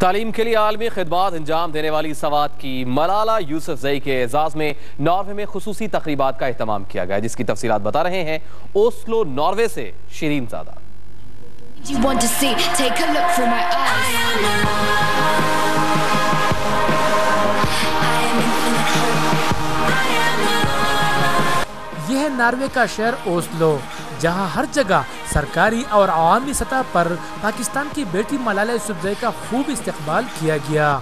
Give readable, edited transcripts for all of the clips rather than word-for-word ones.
تعلیم کے لیے عالمی خدمات انجام دینے والی سوات کی ملالہ یوسفزئی کے اعزاز میں ناروے میں خصوصی تقریبات کا اہتمام کیا گیا، جس کی تفصیلات بتا رہے ہیں اوسلو ناروے سے شیرین زادہ۔ یہ ہے ناروے کا شہر اوسلو، جہاں ہر جگہ سرکاری اور عوامی سطح پر پاکستان کی بیٹی ملالہ یوسفزئی کا خوب استقبال کیا گیا۔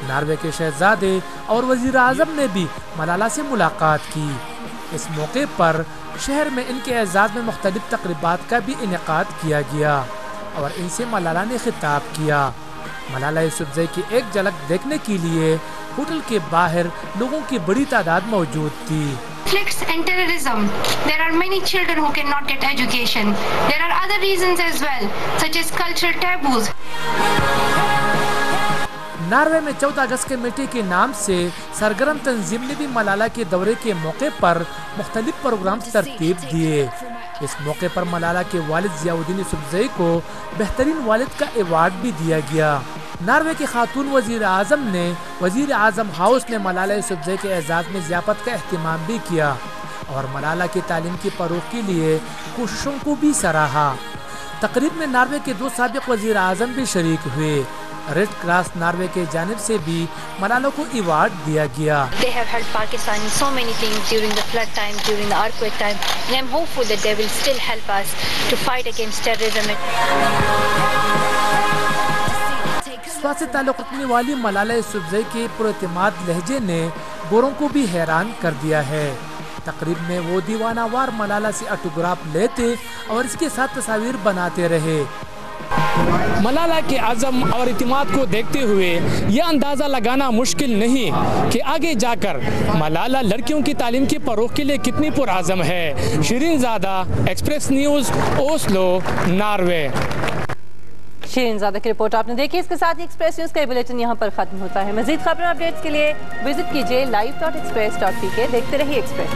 ناروے کے شہزادے اور وزیر اعظم نے بھی ملالہ سے ملاقات کی۔ اس موقع پر شہر میں ان کے اعزاز میں مختلف تقریبات کا بھی انعقاد کیا گیا اور ان سے ملالہ نے خطاب کیا۔ ملالہ یوسفزئی کی ایک جھلک دیکھنے کے لیے ہوٹل کے باہر لوگوں کی بڑی تعداد موجود تھی۔ Conflicts and terrorism. There are many children who cannot get education. There are other reasons as well, such as cultural taboos. Norway میں 14 اگست کے میٹے کے نام سے سرگرم تنظیم نے بھی ملالہ کے دورے کے موقع پر مختلف پروگرامز ترتیب دیے۔ اس موقع پر ملالہ کے والد ضیاء الدین یوسفزئی کو بہترین والد کا ایوارڈ بھی دیا گیا۔ ناروے کے خاتون وزیر اعظم نے وزیر اعظم ہاؤس میں ملالہ یوسفزئی کے اعزاز میں ضیافت کا اہتمام بھی کیا اور ملالہ کی تعلیم کی فروغ کے لیے کوششوں کو بھی سراہا۔ تقریب میں ناروے کے 2 سابق وزیر اعظم بھی شریک ہوئے۔ ریڈ کراس ناروے کے جانب سے بھی ملالہ کو ایوارڈ دیا گیا۔ They have helped Pakistan in so many things during the flood time, during the earthquake time, and I'm hopeful that they will still help us to fight against terrorism. Swat سے تعلق رکھنے والی ملالہ یوسفزئی کے پراعتماد لہجے نے گوروں کو بھی حیران کر دیا ہے۔ تقریب میں وہ دیوانہ وار ملالہ سے آٹوگراف لیتے اور اس کے ساتھ تصاویر بناتے رہے۔ ملالہ کے عزم اور اعتماد کو دیکھتے ہوئے یہ اندازہ لگانا مشکل نہیں کہ آگے جا کر ملالہ لڑکیوں کی تعلیم کی فروغ کے لیے کتنی پرعزم ہے۔ شیرین زادہ، ایکسپریس نیوز، اوسلو، ناروے۔ شیرین زادہ کی رپورٹ آپ نے دیکھی۔ اس کے ساتھ ہی ایکسپریس نیوز کا بلیٹن یہاں پر ختم ہوتا ہے۔ مزید خبریں اپڈیٹس کے لیے وزٹ کیجیے live.express.pk۔ دیکھتے رہیے ایکسپریس۔